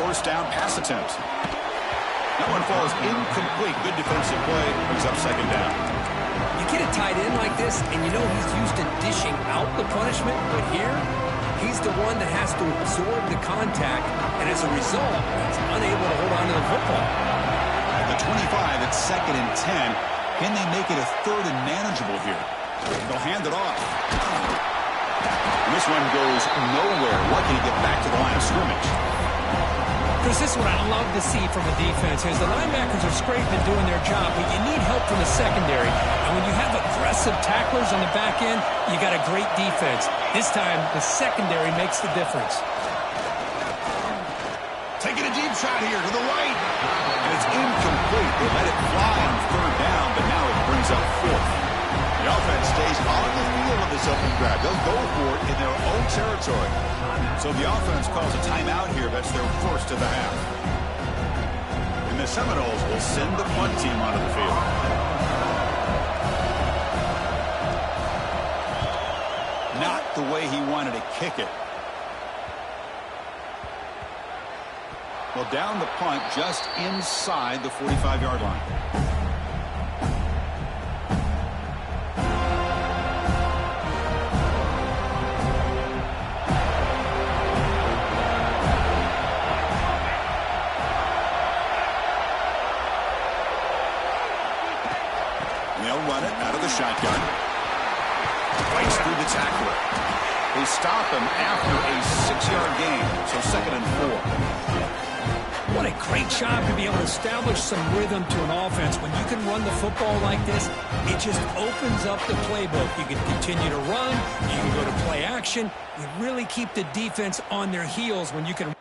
first down pass attempt. That one falls incomplete. Good defensive play. Brings up second down. You get a tight end like this, and you know he's used to dishing out the punishment, but here, he's the one that has to absorb the contact, and as a result, he's unable to hold on to the football. At the 25, it's 2nd and 10. Can they make it a 3rd and manageable here? They'll hand it off. And this one goes nowhere. Lucky to get back to the line of scrimmage. Chris, this is what I love to see from a defense is the linebackers are scraping and doing their job, but you need help from the secondary. And when you have aggressive tacklers on the back end, you got a great defense. This time, the secondary makes the difference. Taking a deep shot here to the right. And it's incomplete. They let it fly on 3rd down, but now it brings up 4th. The offense stays on the field of this open grab. They'll go for it in their own territory. So the offense calls a timeout here. That's their first of the half. And the Seminoles will send the punt team onto the field. Not the way he wanted to kick it. Well, down the punt just inside the 45-yard line. Run it out of the shotgun. Breaks through the tackler. They stop him after a 6-yard gain, so 2nd and 4. What a great job to be able to establish some rhythm to an offense. When you can run the football like this, it just opens up the playbook. You can continue to run. You can go to play action. You really keep the defense on their heels when you can.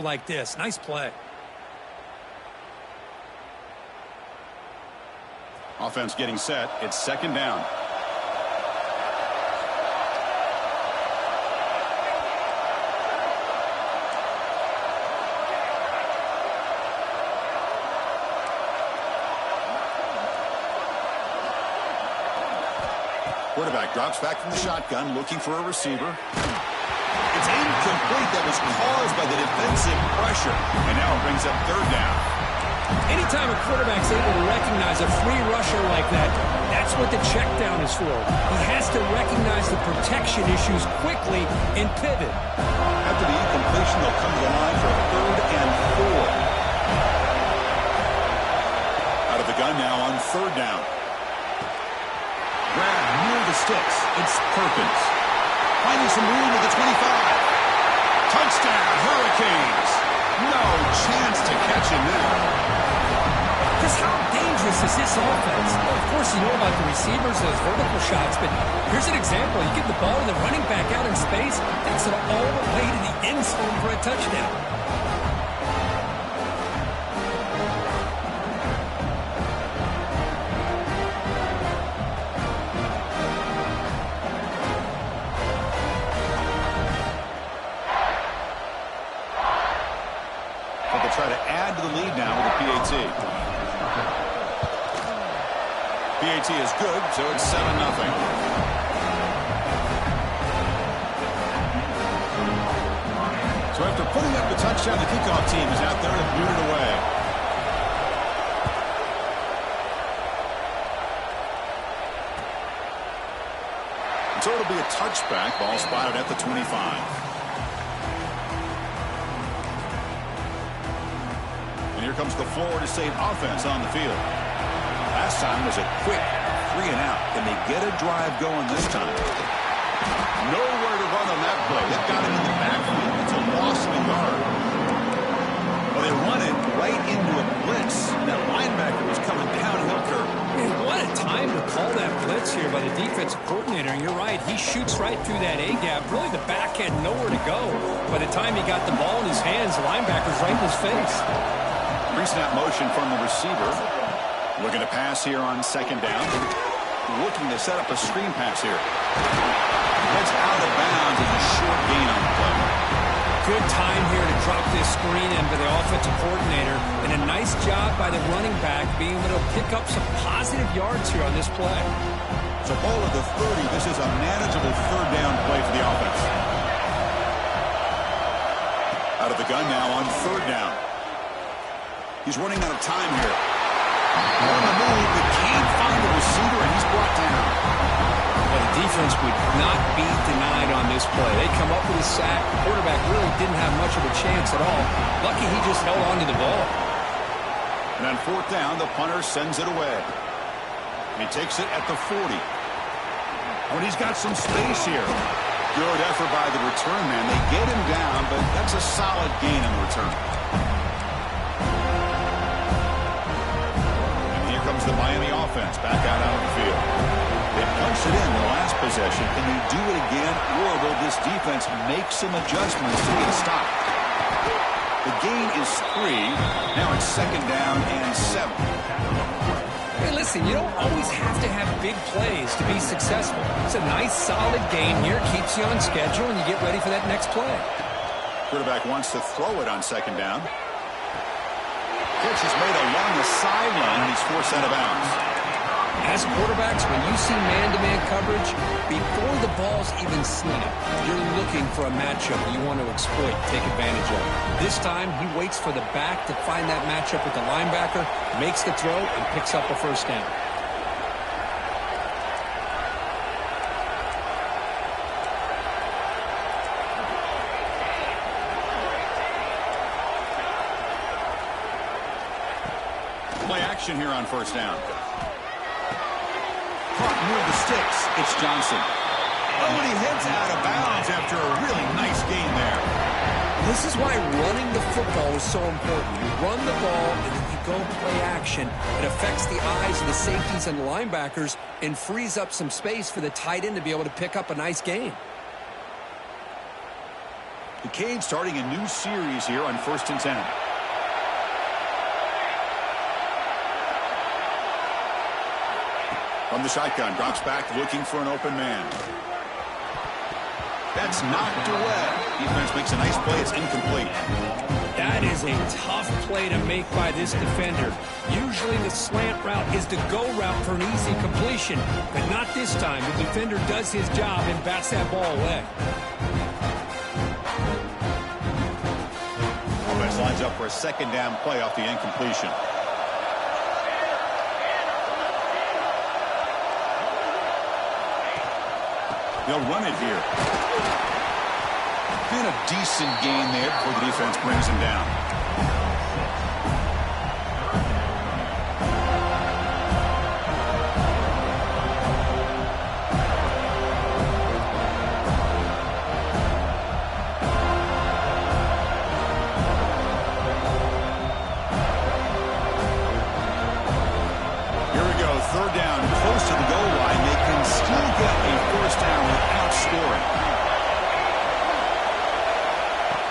Like this. Nice play. Offense getting set. It's 2nd down. Quarterback drops back from the shotgun, looking for a receiver. It's incomplete. That was caused by the defensive pressure. And now it brings up 3rd down. Anytime a quarterback's able to recognize a free rusher like that, that's what the check down is for. He has to recognize the protection issues quickly and pivot. After the incompletion, they'll come to the line for 3rd and 4. Out of the gun now on 3rd down. Grab near the sticks. It's Perkins. Finding some room at the 25. Touchdown, Hurricanes. No chance to catch him there. Because how dangerous is this offense? Well, of course, you know about the receivers, those vertical shots, but here's an example. You get the ball to the running back out in space, takes it all the way to the end zone for a touchdown. Try to add to the lead now with a PAT. PAT is good, so it's 7-0. So after putting up the touchdown, the kickoff team is out there to boot it away. And so it'll be a touchback. Ball spotted at the 25. Here comes the Florida State offense on the field. Last time was a quick 3 and out. Can they get a drive going this time? Nowhere to run on that play. That got him in the backfield. It's a loss of a yard. right through that A-gap. Really, the back had nowhere to go. By the time he got the ball in his hands, the linebacker's right in his face. Pre-snap motion from the receiver. Looking to pass here on second down. Looking to set up a screen pass here. Gets out of bounds as a short gain on the play. Good time here to drop this screen in for the offensive coordinator. And a nice job by the running back being able to pick up some positive yards here on this play. So ball at the 30. This is a manageable third down play for the offense. Out of the gun now on third down. He's running out of time here. On the move, but can't find the receiver, and he's brought down. Well, the defense would not be denied on this play. They come up with a sack. The quarterback really didn't have much of a chance at all. Lucky he just held on to the ball. And on fourth down, the punter sends it away. He takes it at the 40. Oh, and he's got some space here. Good effort by the return man. They get him down, but that's a solid gain on the return. Comes the Miami offense back out on the field. They punch it in the last possession. Can they do it again, or will this defense make some adjustments to get a stop? The gain is 3. Now it's second down and 7. Hey, listen, you don't always have to have big plays to be successful. It's a nice, solid gain here. Keeps you on schedule, and you get ready for that next play. Quarterback wants to throw it on second down. Pitch is made along the sideline, and he's forced out of bounds. As quarterbacks, when you see man-to-man coverage, before the ball's even snapped, you're looking for a matchup you want to exploit, take advantage of. This time, he waits for the back to find that matchup with the linebacker, makes the throw, and picks up a first down. Play action here on first down. Caught near the sticks. It's Johnson. Oh, and he heads out of bounds after a really nice gain there. This is why running the football is so important. You run the ball, and then you go play action. It affects the eyes of the safeties and the linebackers and frees up some space for the tight end to be able to pick up a nice gain. The Canes starting a new series here on 1st and 10. From the shotgun, drops back looking for an open man. That's knocked away. Defense makes a nice play. It's incomplete. That is a tough play to make by this defender. Usually the slant route is the go route for an easy completion, but not this time. The defender does his job and bats that ball away. Offense lines up for a second down play off the incompletion. They'll run it here. Been a decent gain there before the defense brings him down. Here we go, third down, close to the goal line. They can still get a first down without scoring.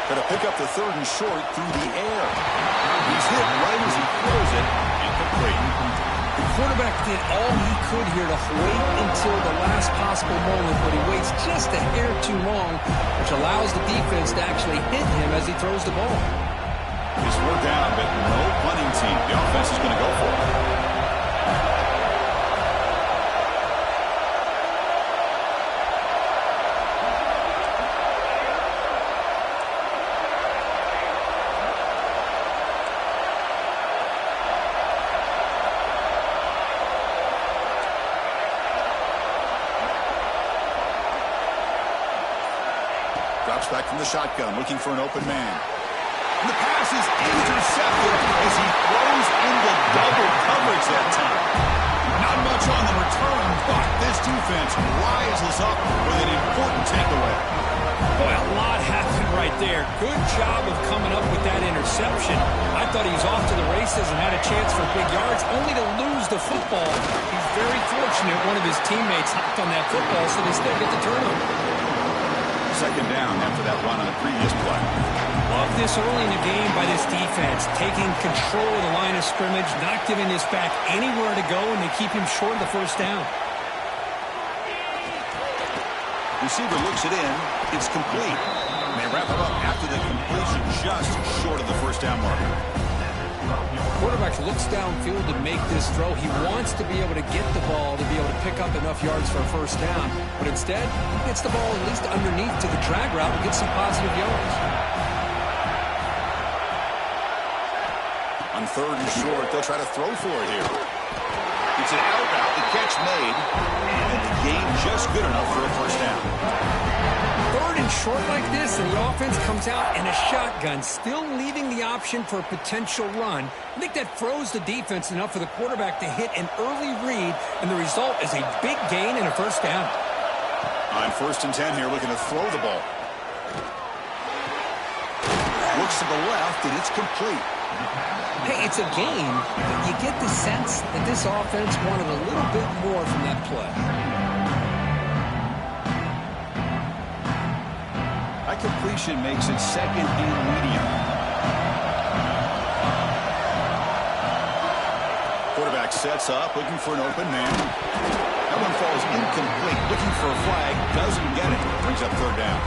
Going to pick up the third and short through the air. He's hit right as he throws it. Incomplete. The quarterback did all he could here to wait until the last possible moment, but he waits just a hair too long, which allows the defense to actually hit him as he throws the ball. He's worked down, but no punting team. The offense is going to go for it. Drops back from the shotgun, looking for an open man. And the pass is intercepted as he throws into double coverage that time. Not much on the return, but this defense rises up with an important takeaway. Boy, a lot happened right there. Good job of coming up with that interception. I thought he was off to the races and had a chance for big yards, only to lose the football. He's very fortunate one of his teammates hopped on that football, so they still get the turnover. second down after that run on the previous play. Love this early in the game by this defense, taking control of the line of scrimmage, not giving this back anywhere to go, and they keep him short of the first down. Receiver looks it in. It's complete. And they wrap it up after the completion, just short of the first down marker. Quarterback looks downfield to make this throw. He wants to be able to get the ball to be able to pick up enough yards for a first down. But instead, he gets the ball at least underneath to the drag route and gets some positive yards. On third and short, they'll try to throw for it here. It's an out route. The catch made. And the gain just good enough for a first down. Third and short like this, and the offense comes out in a shotgun, still leaving the option for a potential run. I think that throws the defense enough for the quarterback to hit an early read, and the result is a big gain and a first down. On first and 10 here, looking to throw the ball. Looks to the left, and it's complete. Hey, it's a game, but you get the sense that this offense wanted a little bit more from that play. That completion makes it second and medium. Quarterback sets up, looking for an open man. That one falls incomplete. Looking for a flag, doesn't get it. Brings up third down.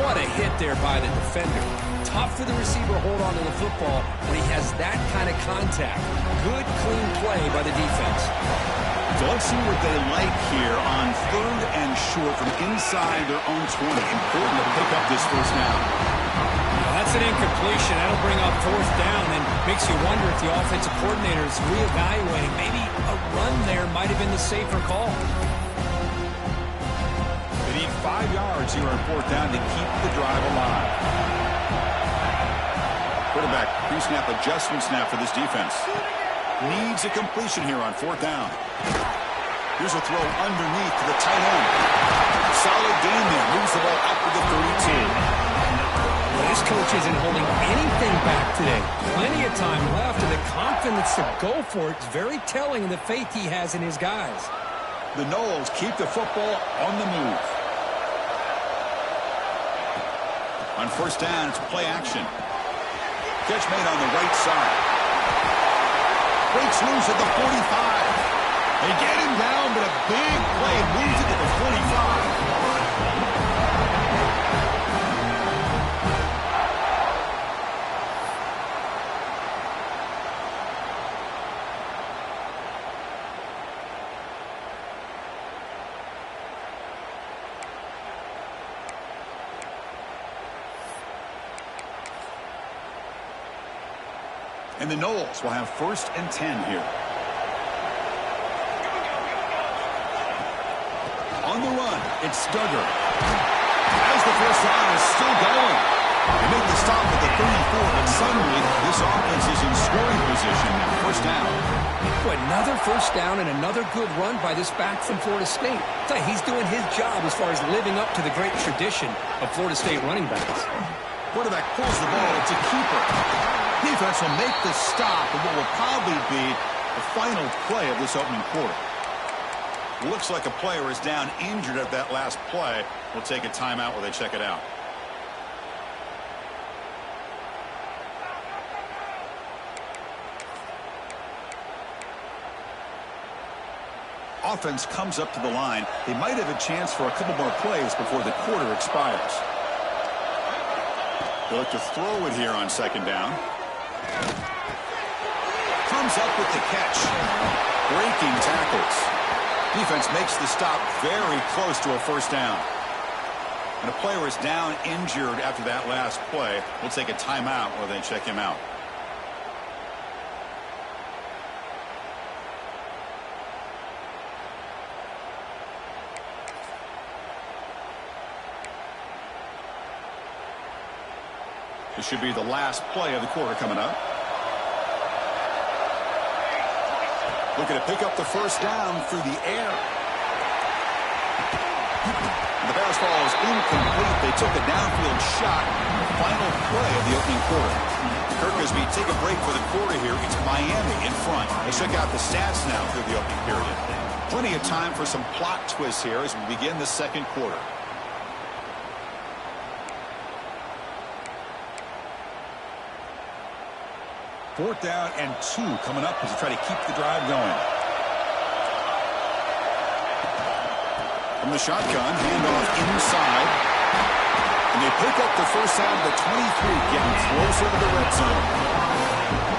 What a hit there by the defender. Tough for the receiver to hold on to the football when he has that kind of contact. Good, clean play by the defense. So let's see what they like here on third and short from inside their own 20. Important to pick up this first down. Now that's an incompletion. That'll bring up fourth down and makes you wonder if the offensive coordinator is reevaluating. Maybe a run there might have been the safer call. They need 5 yards here on fourth down to keep the drive alive. Quarterback pre-snap adjustment snap for this defense. Needs a completion here on fourth down. Here's a throw underneath to the tight end. Solid gain there. Moves the ball up to the 32. Well, this coach isn't holding anything back today. Plenty of time left, and the confidence to go for it is very telling of the faith he has in his guys. The Noles keep the football on the move. On first down, it's play action. Catch made on the right side. Breaks loose at the 45. They get him down, but a big play moves it to the 45. And the Noles will have first and 10 here. On the run, it's Stugger. As the first down is still going. They make the stop at the 34, but suddenly this offense is in scoring position now. First down. Another first down and another good run by this back from Florida State. He's doing his job as far as living up to the great tradition of Florida State running backs. Quarterback pulls the ball. It's a keeper. Defense will make the stop of what will probably be the final play of this opening quarter. Looks like a player is down injured at that last play. We'll take a timeout while they check it out. Offense comes up to the line. They might have a chance for a couple more plays before the quarter expires. They'll look to throw it here on second down. Comes up with the catch. Breaking tackles. Defense makes the stop very close to a first down. And a player is down injured after that last play. We'll take a timeout while they check him out. This should be the last play of the quarter coming up. Looking to pick up the first down through the air. The pass ball is incomplete. They took a downfield shot. Final play of the opening quarter. Kirk, as we take a break for the quarter here, it's Miami in front. Let's check out the stats now through the opening period. Plenty of time for some plot twists here as we begin the second quarter. 4th down and 2 coming up as they try to keep the drive going. From the shotgun, handoff inside. And they pick up the first down to 23, getting closer to the red zone.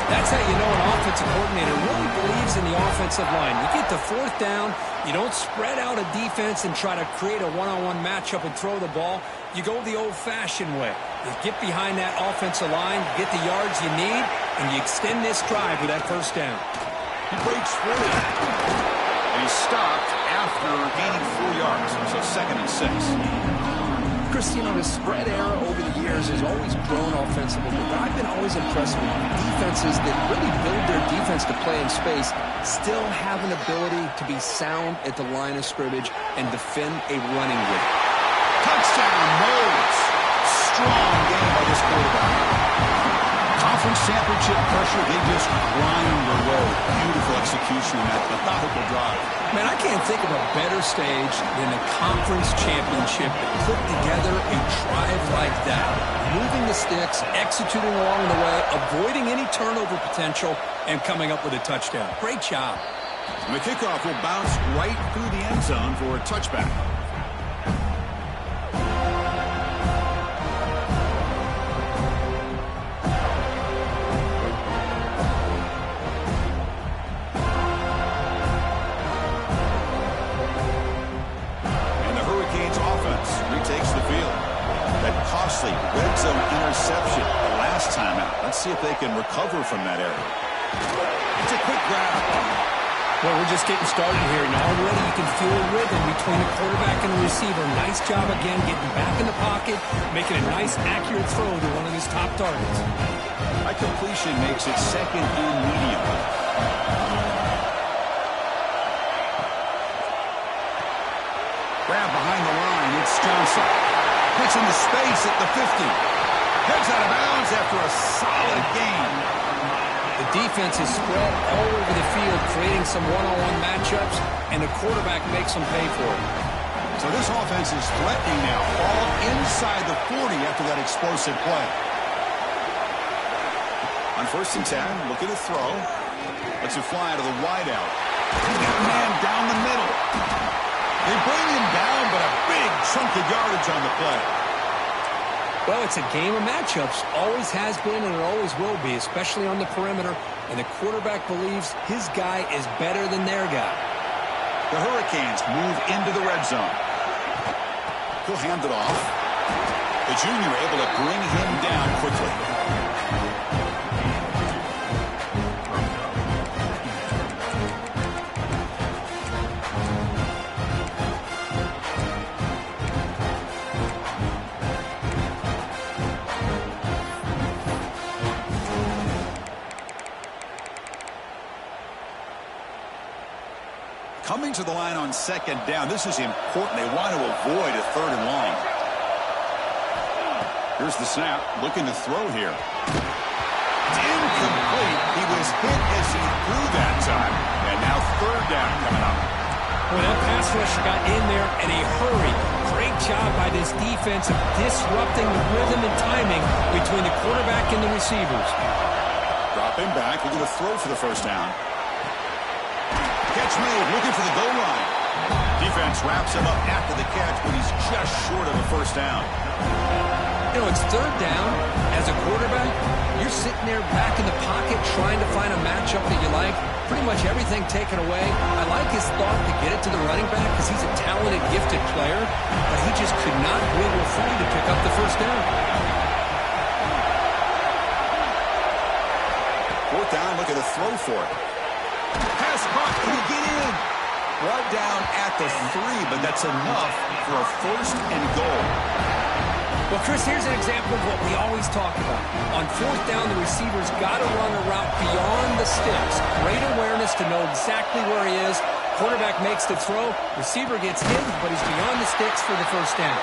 That's how you know an offensive coordinator really believes in the offensive line. You get to 4th down, you don't spread out a defense and try to create a one-on-one matchup and throw the ball. You go the old-fashioned way. You get behind that offensive line, get the yards you need, and you extend this drive with that first down. He breaks free. And he's stopped after gaining 4 yards. So 2nd and 6. Chris, you know, the spread era over the years has always grown offensively, but I've been always impressed with defenses that really build their defense to play in space, still have an ability to be sound at the line of scrimmage and defend a running game. Touchdown, Modes. Strong game by this quarterback. Conference championship pressure, they just grind away. Beautiful execution in that methodical drive. Man, I can't think of a better stage than the conference championship to put together a drive like that. Moving the sticks, executing along the way, avoiding any turnover potential, and coming up with a touchdown. Great job. And the kickoff will bounce right through the end zone for a touchback. Takes the field. That costly red zone interception the last time out. Let's see if they can recover from that error. It's a quick grab. Well, we're just getting started here, and already you can feel a rhythm between the quarterback and the receiver. Nice job again getting back in the pocket, making a nice, accurate throw to one of his top targets. High completion makes it 2nd and medium. Grab behind the line. It's Johnson. Hits into space at the 50. Heads out of bounds after a solid gain. The defense is spread all over the field, creating some one-on-one matchups, and the quarterback makes them pay for it. So this offense is threatening now. All inside the 40 after that explosive play. On 1st and 10, looking to throw. Lets it fly to the wideout. He's got a man down the middle. They bring him down, but a big chunk of yardage on the play. Well, it's a game of matchups. Always has been, and it always will be, especially on the perimeter. And the quarterback believes his guy is better than their guy. The Hurricanes move into the red zone. He'll hand it off. The junior able to bring him down quickly. Coming to the line on 2nd down. This is important. They want to avoid a 3rd and long. Here's the snap. Looking to throw here. It's incomplete. He was hit as he threw that time. And now 3rd down coming up. Well, that pass rush got in there in a hurry. Great job by this defense of disrupting the rhythm and timing between the quarterback and the receivers. Dropping back. Looking to throw for the first down. Catch made, looking for the goal line. Defense wraps him up after the catch, but he's just short of a first down. You know, it's 3rd down. As a quarterback, you're sitting there back in the pocket trying to find a matchup that you like. Pretty much everything taken away. I like his thought to get it to the running back because he's a talented, gifted player, but he just could not wiggle free to pick up the first down. 4th down, looking to throw for it. Pass caught, can he get in? Brought down at the 3, but that's enough for a 1st and goal. Well, Chris, here's an example of what we always talk about. On 4th down, the receiver's got to run a route beyond the sticks. Great awareness to know exactly where he is. Quarterback makes the throw. Receiver gets hit, but he's beyond the sticks for the first down.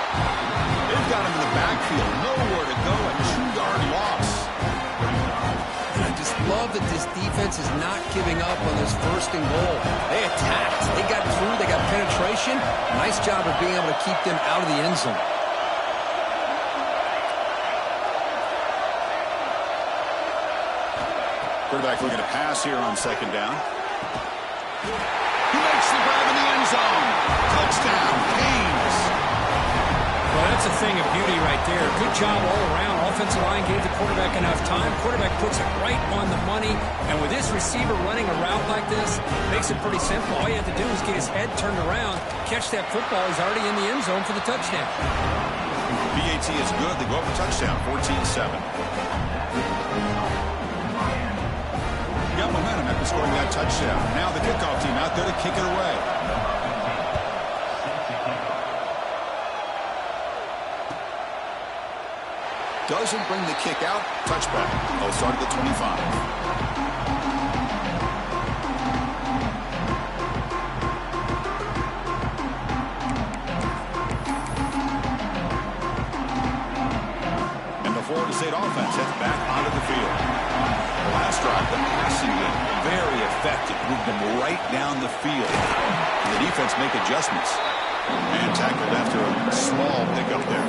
They've got him in the backfield. Nowhere to go. A 2-yard loss. I just love that this defense is not giving up on this 1st and goal. They attacked. They got through. They got penetration. Nice job of being able to keep them out of the end zone. Quarterback looking to pass here on second down. He makes the grab in the end zone. Touchdown, Canes. Well, that's a thing of beauty right there. Good job all around. Offensive line gave the quarterback enough time. Quarterback puts it right on the money. And with this receiver running a route like this, makes it pretty simple. All you have to do is get his head turned around, catch that football. He's already in the end zone for the touchdown. BAT is good. They go up a touchdown, 14-7. Got momentum after scoring that touchdown. Now the kickoff team out there to kick it away. Doesn't bring the kick out. Touchback. They'll start at the 25. And the Florida State offense heads back onto the field. Last drive, the passing game, very effective. Moved them right down the field. And the defense make adjustments. And tackled after a small pickup there.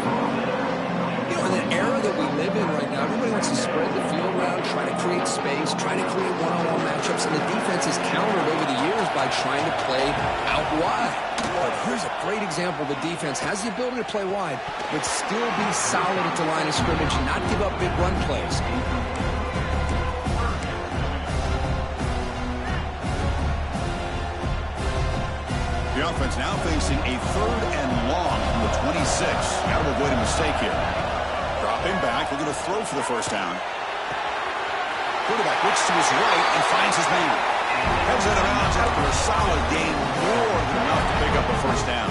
You know, in the era that we live in right now, everybody wants to spread the field around, try to create space, try to create one-on-one matchups, and the defense has countered over the years by trying to play out wide. But here's a great example. The defense has the ability to play wide, but still be solid at the line of scrimmage and not give up big run plays. The offense now facing a 3rd and long from the 26. Got to avoid a mistake here. Dropping back, looking to throw for the first down. Quarterback looks to his right and finds his man. Heads out of bounds after a solid gain, more than enough to pick up a first down.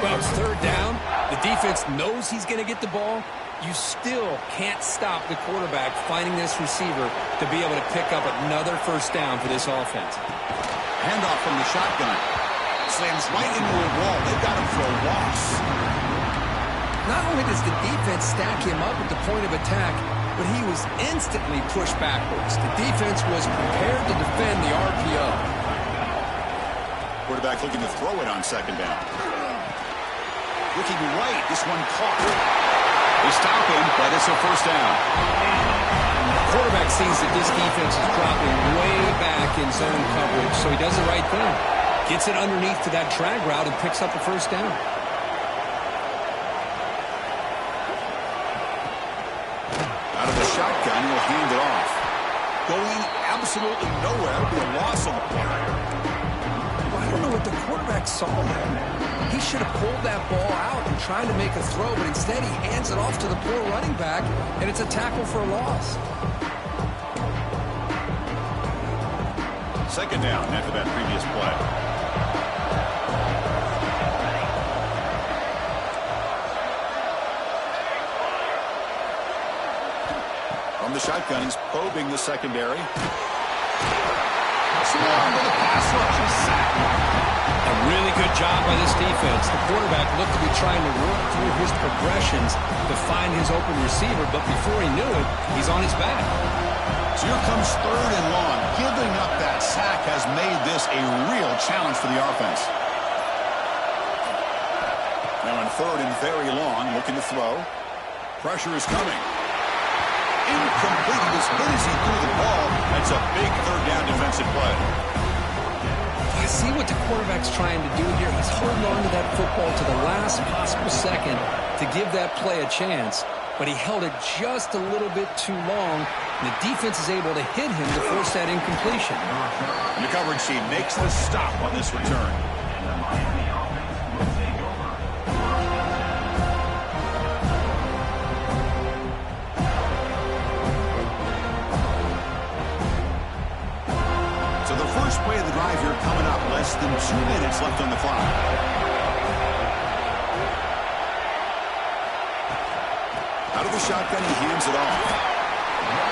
Well, it's 3rd down. The defense knows he's going to get the ball. You still can't stop the quarterback finding this receiver to be able to pick up another first down for this offense. Handoff from the shotgun. Slams right into a wall. They've got him for a loss. Not only does the defense stack him up at the point of attack, but he was instantly pushed backwards. The defense was prepared to defend the RPO. Quarterback looking to throw it on second down. Looking right. This one caught. They stop him, but it's a first down. Quarterback sees that this defense is dropping way back in zone coverage, so he does the right thing. Gets it underneath to that drag route and picks up a first down. Out of the shotgun, he'll hand it off. Going absolutely nowhere. It'll be a loss on the play. Well, I don't know what the quarterback saw there. He should have pulled that ball out and tried to make a throw, but instead he hands it off to the poor running back, and it's a tackle for a loss. Second down after that previous play. From the shotgun, he's probing the secondary. Small with a pass rush. He's sacked. A really good job by this defense. The quarterback looked to be trying to work through his progressions to find his open receiver, but before he knew it, he's on his back. So here comes 3rd and long. Giving up that sack has made this a real challenge for the offense. Now on 3rd and very long, looking to throw. Pressure is coming. Incomplete. As good as he threw the ball, that's a big 3rd down defensive play. You see what the quarterback's trying to do here? He's holding on to that football to the last possible second to give that play a chance, but he held it just a little bit too long, and the defense is able to hit him to force that incompletion. And the coverage team makes the stop on this return. So the first play of the drive here coming up. Less than 2 minutes left on the clock. Out of the shotgun, he hands it off.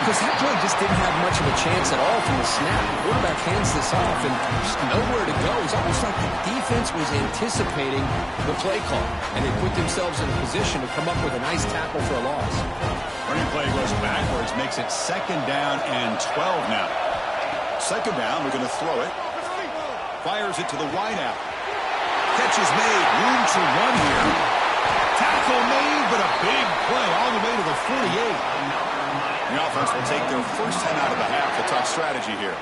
Because that play just didn't have much of a chance at all from the snap. The quarterback hands this off and just nowhere to go. It's almost like the defense was anticipating the play call, and they put themselves in a position to come up with a nice tackle for a loss. Running play goes backwards, makes it 2nd down and 12 now. 2nd down, we're going to throw it. Fires it to the wideout. Catch is made, room to run here. Tackle made, but a big play all the way to the 48. The The offense will take their first 10 out of the half. A tough strategy here.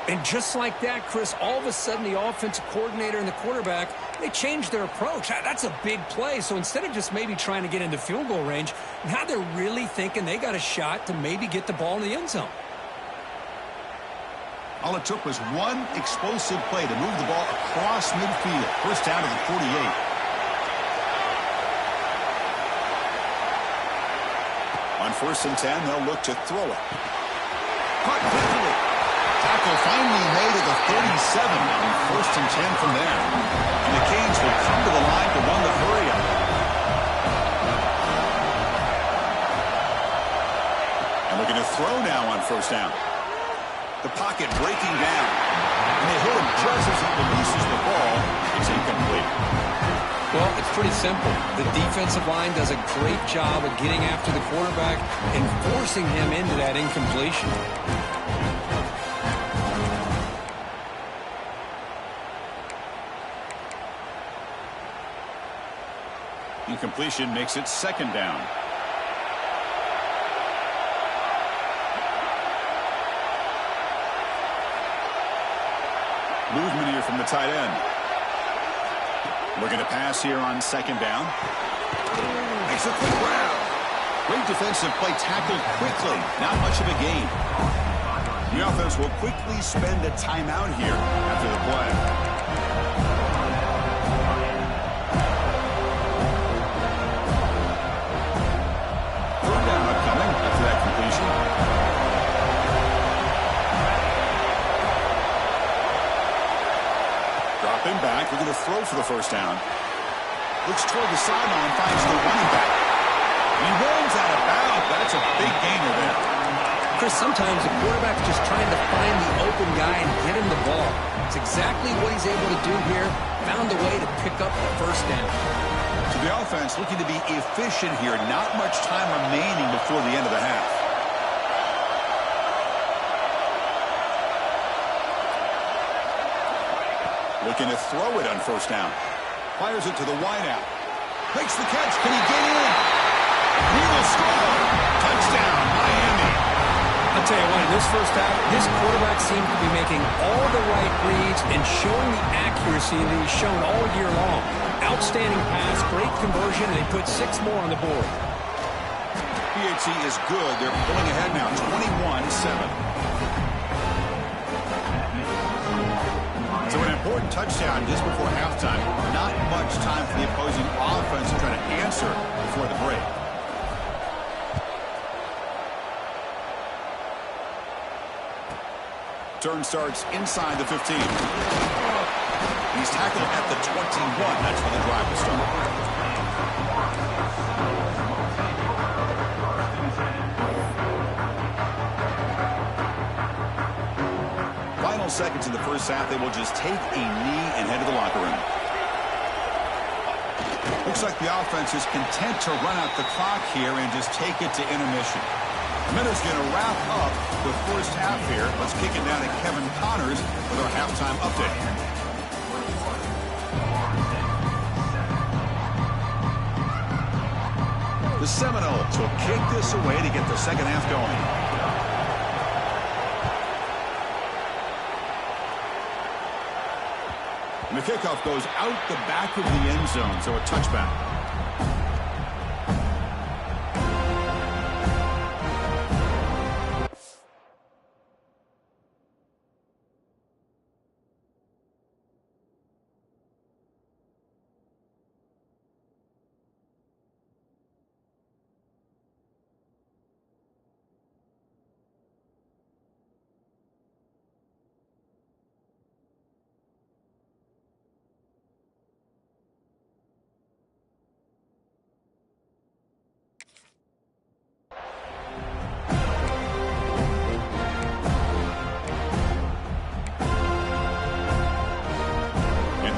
And just like that, Chris, all of a sudden the offensive coordinator and the quarterback, they changed their approach. That's a big play. So instead of just maybe trying to get into field goal range, now they're really thinking they got a shot to maybe get the ball in the end zone. All it took was one explosive play to move the ball across midfield. First down to the 48. On 1st and 10, they'll look to throw it. Caught quickly. Tackle finally made at the 37. And 1st and 10 from there. And the Canes will come to the line to run the hurry up. And looking to throw now on 1st down. The pocket breaking down. And they hit him just as he releases the ball. It's incomplete. Well, it's pretty simple. The defensive line does a great job of getting after the quarterback and forcing him into that incompletion. Incompletion makes it 2nd down. Movement here from the tight end. Looking to pass here on 2nd down. Makes a quick grab. Great defensive play, tackled quickly. Not much of a gain. The offense will quickly spend a timeout here after the play. Third down upcoming after that completion. Dropping back, we're going to throw for the 1st down. Looks toward the sideline, finds the running back. He rolls out of bounds. That's a big gainer there. Chris, sometimes the quarterback's just trying to find the open guy and get him the ball. It's exactly what he's able to do here. Found a way to pick up the 1st down. So the offense looking to be efficient here. Not much time remaining before the end of the half. Looking to throw it on 1st down. Fires it to the wideout. Makes the catch. Can he get in? He will score. Touchdown, Miami. I'll tell you what, in this first half, this quarterback seemed to be making all the right reads and showing the accuracy that he's shown all year long. Outstanding pass, great conversion, and they put 6 more on the board. PHC is good. They're pulling ahead now, 21-7. So an important touchdown just before halftime. Not much time for the opposing offense to try to answer before the break. Turn starts inside the 15. He's tackled at the 21. That's where the drive will start. Final seconds in the first half, they will just take a knee and head to the locker room. Looks like the offense is content to run out the clock here and just take it to intermission. The Miners going to wrap up the first half here. Let's kick it down to Kevin Connors with our halftime update. The Seminoles will kick this away to get the second half going. And the kickoff goes out the back of the end zone, so a touchback.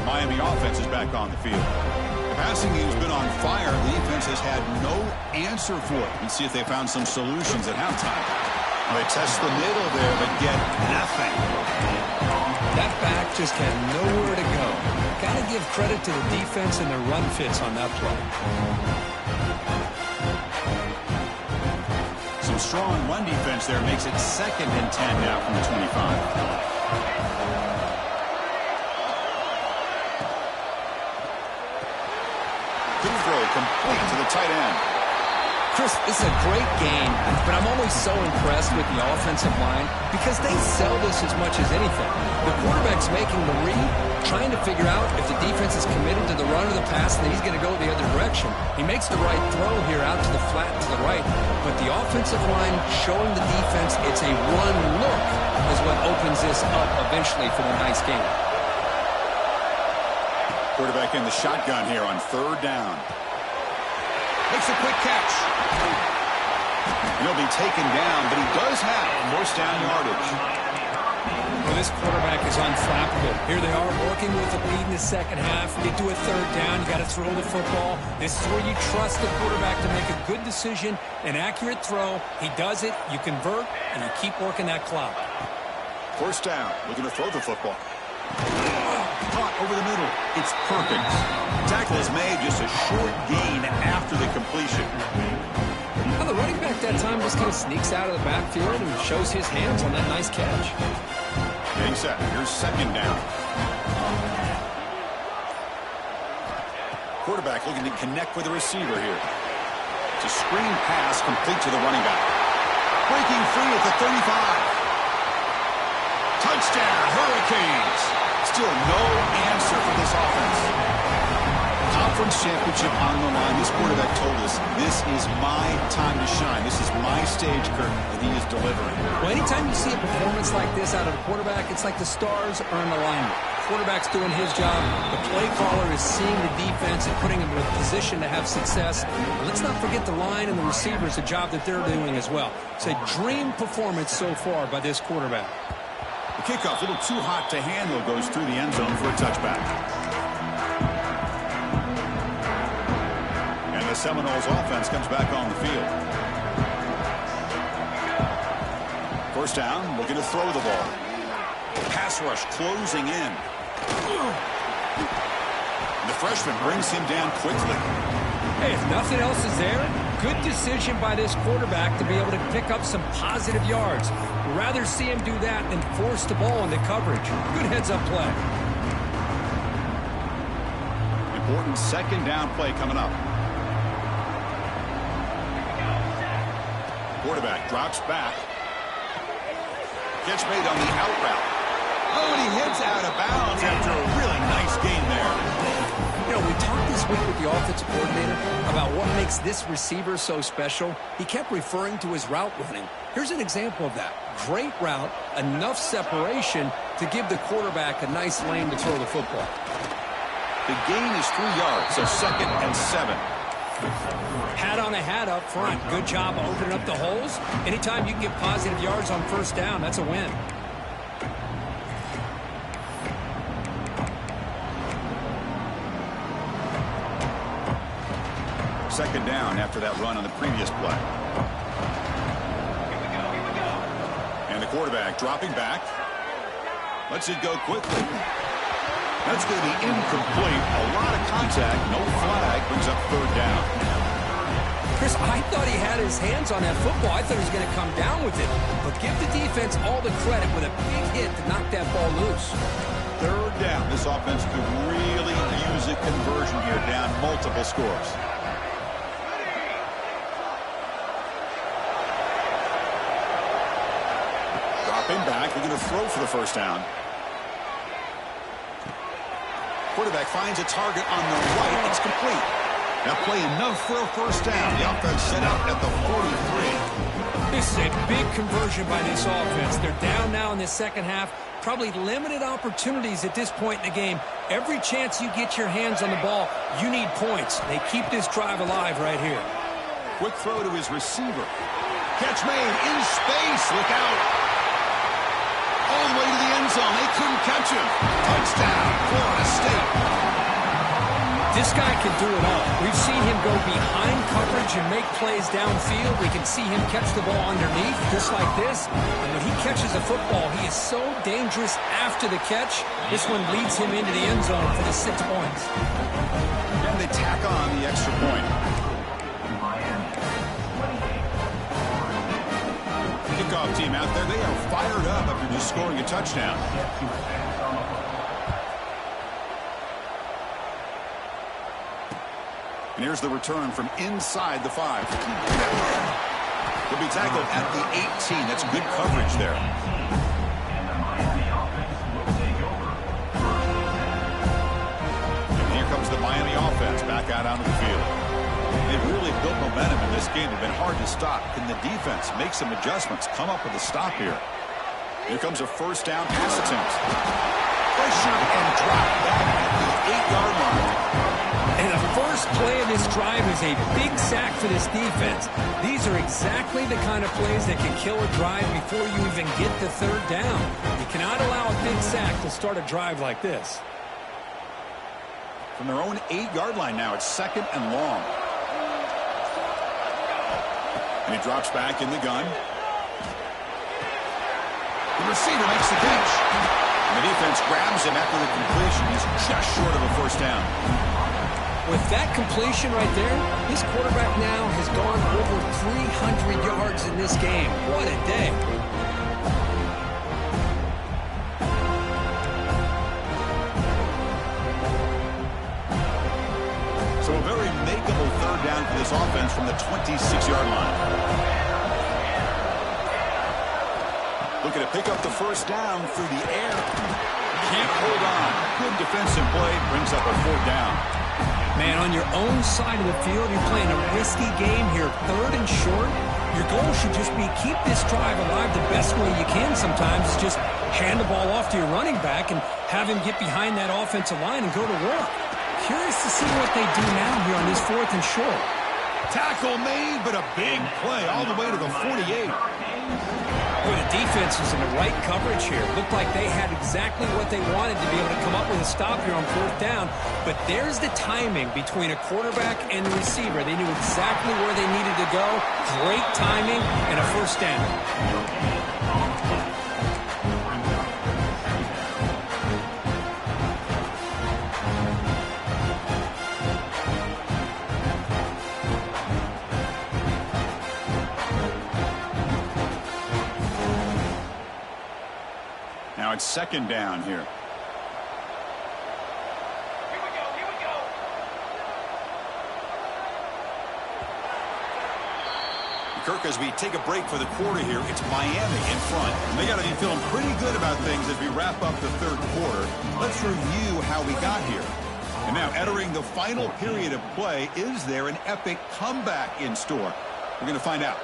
Miami offense is back on the field. The passing game's been on fire. The defense has had no answer for it. Let's see if they found some solutions at halftime. They test the middle there, but get nothing. That back just had nowhere to go. Got to give credit to the defense and their run fits on that play. Some strong run defense there makes it 2nd and 10 now from the 25. Quick throw complete to the tight end. Chris, this is a great game, but I'm always so impressed with the offensive line because they sell this as much as anything. The quarterback's making the read, trying to figure out if the defense is committed to the run or the pass, and then he's going to go the other direction. He makes the right throw here out to the flat to the right, but the offensive line showing the defense it's a run look is what opens this up eventually for the nice game. Quarterback in the shotgun here on 3rd down. Makes a quick catch. He'll be taken down, but he does have first down yardage. Well, this quarterback is unflappable. Here they are working with the lead in the second half. Get to a 3rd down. You got to throw the football. This is where you trust the quarterback to make a good decision, an accurate throw. He does it. You convert, and you keep working that clock. First down. Looking to throw the football. Caught over the middle. It's perfect. Tackle is made, just a short gain after the completion. Well, the running back that time just kind of sneaks out of the backfield and shows his hands on that nice catch. Getting set. Here's 2nd down. Quarterback looking to connect with the receiver here. It's a screen pass complete to the running back. Breaking free at the 35. Touchdown, Hurricanes. Still no answer for this offense. Conference championship on the line. This quarterback told us, this is my time to shine. This is my stage, Kirk, and he is delivering. Well, anytime you see a performance like this out of a quarterback, it's like the stars are in alignment. Quarterback's doing his job. The play caller is seeing the defense and putting him in a position to have success. And let's not forget the line and the receivers, the job that they're doing as well. It's a dream performance so far by this quarterback. The kickoff, a little too hot to handle, goes through the end zone for a touchback. And the Seminoles offense comes back on the field. First down, looking to throw the ball. Pass rush closing in. The freshman brings him down quickly. Hey, if nothing else is there, good decision by this quarterback to be able to pick up some positive yards. Rather see him do that than force the ball into coverage. Good heads-up play. Important 2nd down play coming up. Quarterback drops back. Catch made on the out route. Oh, and he heads out of bounds after a really nice gain there. You know, we talked this week with the offensive coordinator about what makes this receiver so special. He kept referring to his route running. Here's an example of that. Great route, enough separation to give the quarterback a nice lane to throw the football. The gain is 3 yards, so 2nd and 7. Hat on a hat up front. Good job opening up the holes. Anytime you can get positive yards on first down, that's a win. Second down after that run on the previous play. And the quarterback dropping back. Lets it go quickly. That's going to be incomplete. A lot of contact. No flag. Brings up 3rd down. Chris, I thought he had his hands on that football. I thought he was going to come down with it. But give the defense all the credit with a big hit to knock that ball loose. 3rd down. This offense could really use a conversion here, down multiple scores. Dropping back. We're going to throw for the first down. Quarterback finds a target on the right. It's complete. Now play enough for a first down. The offense set up at the 43. This is a big conversion by this offense. They're down now in the second half. Probably limited opportunities at this point in the game. Every chance you get your hands on the ball, you need points. They keep this drive alive right here. Quick throw to his receiver. Catch made in space. Look out. All the way to the end zone. They couldn't catch him. Touchdown, Florida State. This guy can do it all. We've seen him go behind coverage and make plays downfield. We can see him catch the ball underneath, just like this. And when he catches a football, he is so dangerous after the catch. This one leads him into the end zone for the 6 points. And they tack on the extra point. Kickoff team out there, they are fired up after just scoring a touchdown. And here's the return from inside the 5. He'll be tackled at the 18. That's good coverage there. And here comes the Miami offense back out onto the field. They've really built momentum in this game. They've been hard to stop. Can the defense make some adjustments, come up with a stop here? Here comes a first down pass attempt. Pressured and dropped back at the 8-yard line. And the first play of this drive is a big sack for this defense. These are exactly the kind of plays that can kill a drive before you even get the third down. You cannot allow a big sack to start a drive like this. From their own 8-yard line now, it's 2nd and long. And he drops back in the gun. The receiver makes the catch. And the defense grabs him after the completion. He's just short of a first down. With that completion right there, this quarterback now has gone over 300 yards in this game. What a day. So a very makeable third down for this offense from the 26-yard line. Looking to pick up the first down through the air. Can't hold on. Good defensive play. Brings up a 4th down. Man, on your own side of the field, you're playing a risky game here. 3rd and short. Your goal should just be keep this drive alive the best way you can sometimes. Is just hand the ball off to your running back and have him get behind that offensive line and go to work. Curious to see what they do now here on this 4th and short. Tackle made, but a big play all the way to the 48. Boy, the defense was in the right coverage here. Looked like they had exactly what they wanted to be able to come up with a stop here on 4th down. But there's the timing between a quarterback and the receiver. They knew exactly where they needed to go. Great timing and a first down. Now it's 2nd down here. Kirk, as we take a break for the quarter here, it's Miami in front. And they got to be feeling pretty good about things as we wrap up the 3rd quarter. Let's review how we got here. And now entering the final period of play, is there an epic comeback in store? We're going to find out.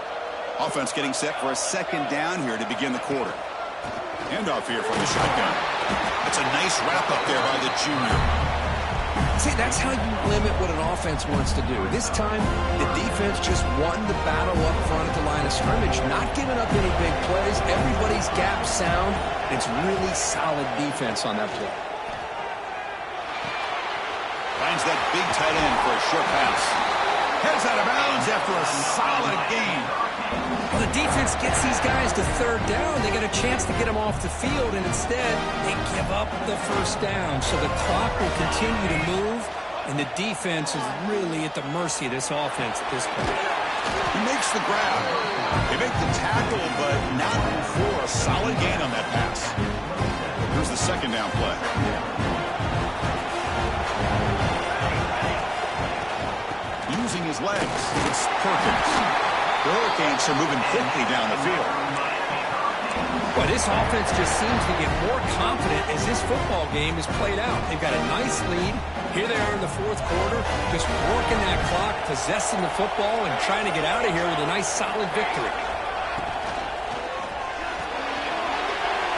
Offense getting set for a 2nd down here to begin the quarter. Handoff here from the shotgun. That's a nice wrap-up there by the junior. See, that's how you limit what an offense wants to do. This time, the defense just won the battle up front at the line of scrimmage, not giving up any big plays. Everybody's gap sound. It's really solid defense on that play. Finds that big tight end for a short pass. Heads out of bounds after a solid gain. Well, the defense gets these guys to 3rd down. They got a chance to get them off the field, and instead they give up the first down. So the clock will continue to move, and the defense is really at the mercy of this offense at this point. He makes the grab. They make the tackle, but not for a solid gain on that pass. Here's the 2nd down play. Using his legs, it's Perkins. The Hurricanes are moving quickly down the field. Well, this offense just seems to get more confident as this football game is played out. They've got a nice lead. Here they are in the 4th quarter, just working that clock, possessing the football, and trying to get out of here with a nice, solid victory.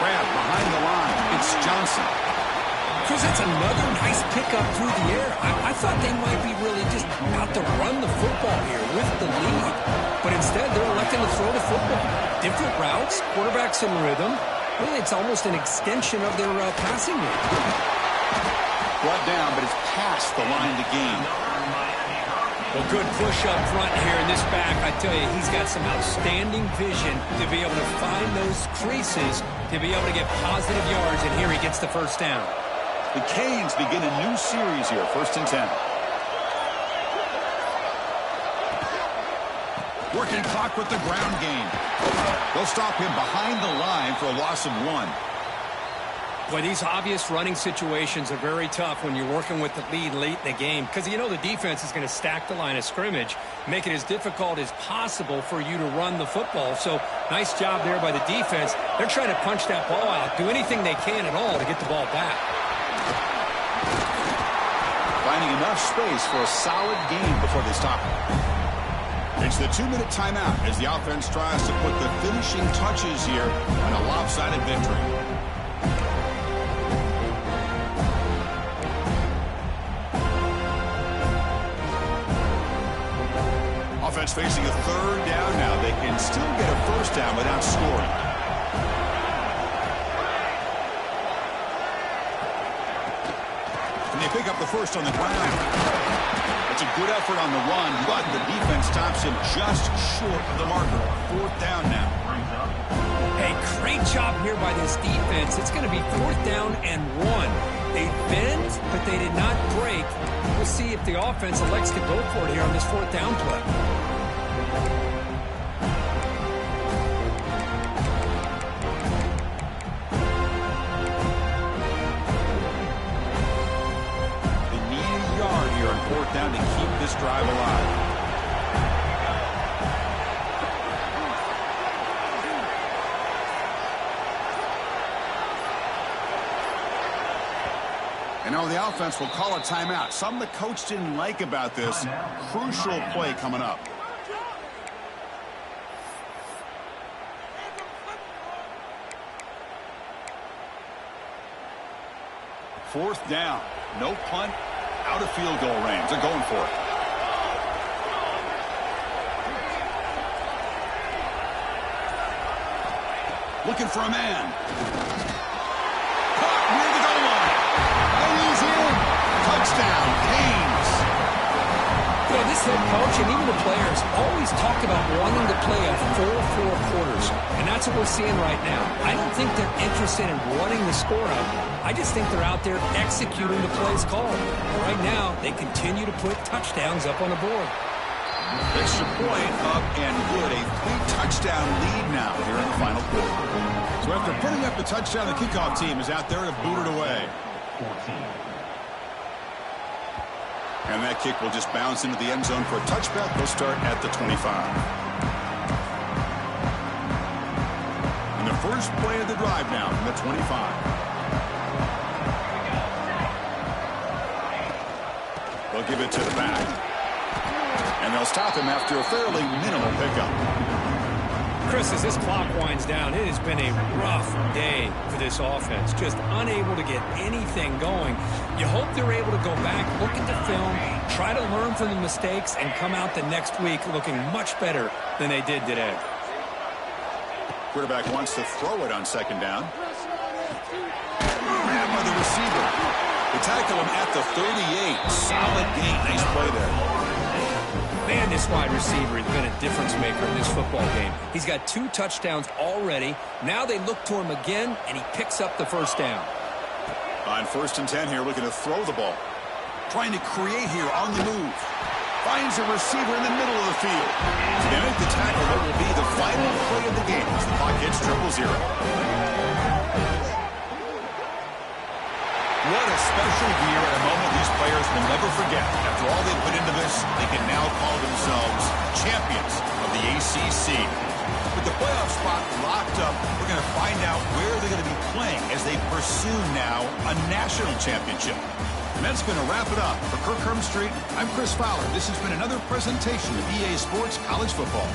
Grab behind the line. It's Johnson. Chris, that's another nice pickup through the air. I thought they might be really just out to run the football here with the lead. But instead, they're electing to throw the football. Different routes, quarterbacks in rhythm. Really, it's almost an extension of their passing game. Brought down, but it's past the line to gain. Well, good push up front here in this back. I tell you, he's got some outstanding vision to be able to find those creases, to be able to get positive yards, and here he gets the first down. The Canes begin a new series here, 1st and 10. Working clock with the ground game. They'll stop him behind the line for a loss of 1. Boy, these obvious running situations are very tough when you're working with the lead late in the game because you know the defense is going to stack the line of scrimmage, make it as difficult as possible for you to run the football. So nice job there by the defense. They're trying to punch that ball out, do anything they can at all to get the ball back. Finding enough space for a solid gain before they stop him. It's the 2-minute timeout as the offense tries to put the finishing touches here on a lopsided victory. Offense facing a 3rd down now. They can still get a 1st down without scoring. And they pick up the 1st on the ground. It's a good effort on the run, but the defense stops him just short of the marker. 4th down now. Hey, great job here by this defense. It's going to be 4th down and 1. They bent, but they did not break. We'll see if the offense elects to go for it here on this 4th down play. Down to keep this drive alive. And now the offense will call a timeout. Something the coach didn't like about this. Crucial play coming up. Fourth down. No punt. Out of field goal range. They're going for it. Looking for a man. Caught near the goal line. And he's in. Touchdown, Haynes. You know, this head coach and even the players always talk about wanting to play a full 4 quarters. And that's what we're seeing right now. I don't think they're interested in running the score up. I just think they're out there executing the plays called. Right now, they continue to put touchdowns up on the board. Extra point up and good. A 3-touchdown lead now here in the final quarter. So after putting up the touchdown, the kickoff team is out there to boot it away. And that kick will just bounce into the end zone for a touchback. They'll start at the 25. And the first play of the drive now from the 25. They'll give it to the back. And they'll stop him after a fairly minimal pickup. Chris, as this clock winds down, it has been a rough day for this offense. Just unable to get anything going. You hope they're able to go back, look at the film, try to learn from the mistakes, and come out the next week looking much better than they did today. Quarterback wants to throw it on 2nd down. Grabbed by the receiver. They tackle him at the 38. Solid gain. Nice play there. Man, this wide receiver has been a difference maker in this football game. He's got 2 touchdowns already. Now they look to him again, and he picks up the 1st down. On 1st and 10 here, looking to throw the ball. Trying to create here on the move. Finds a receiver in the middle of the field. To make the tackle, that will be the final play of the game as the clock hits 0-0. What a special year and a moment these players will never forget. After all they put into this, they can now call themselves champions of the ACC. With the playoff spot locked up, we're going to find out where they're going to be playing as they pursue now a national championship. And that's going to wrap it up. For Kirk Hermstreet, I'm Chris Fowler. This has been another presentation of EA Sports College Football.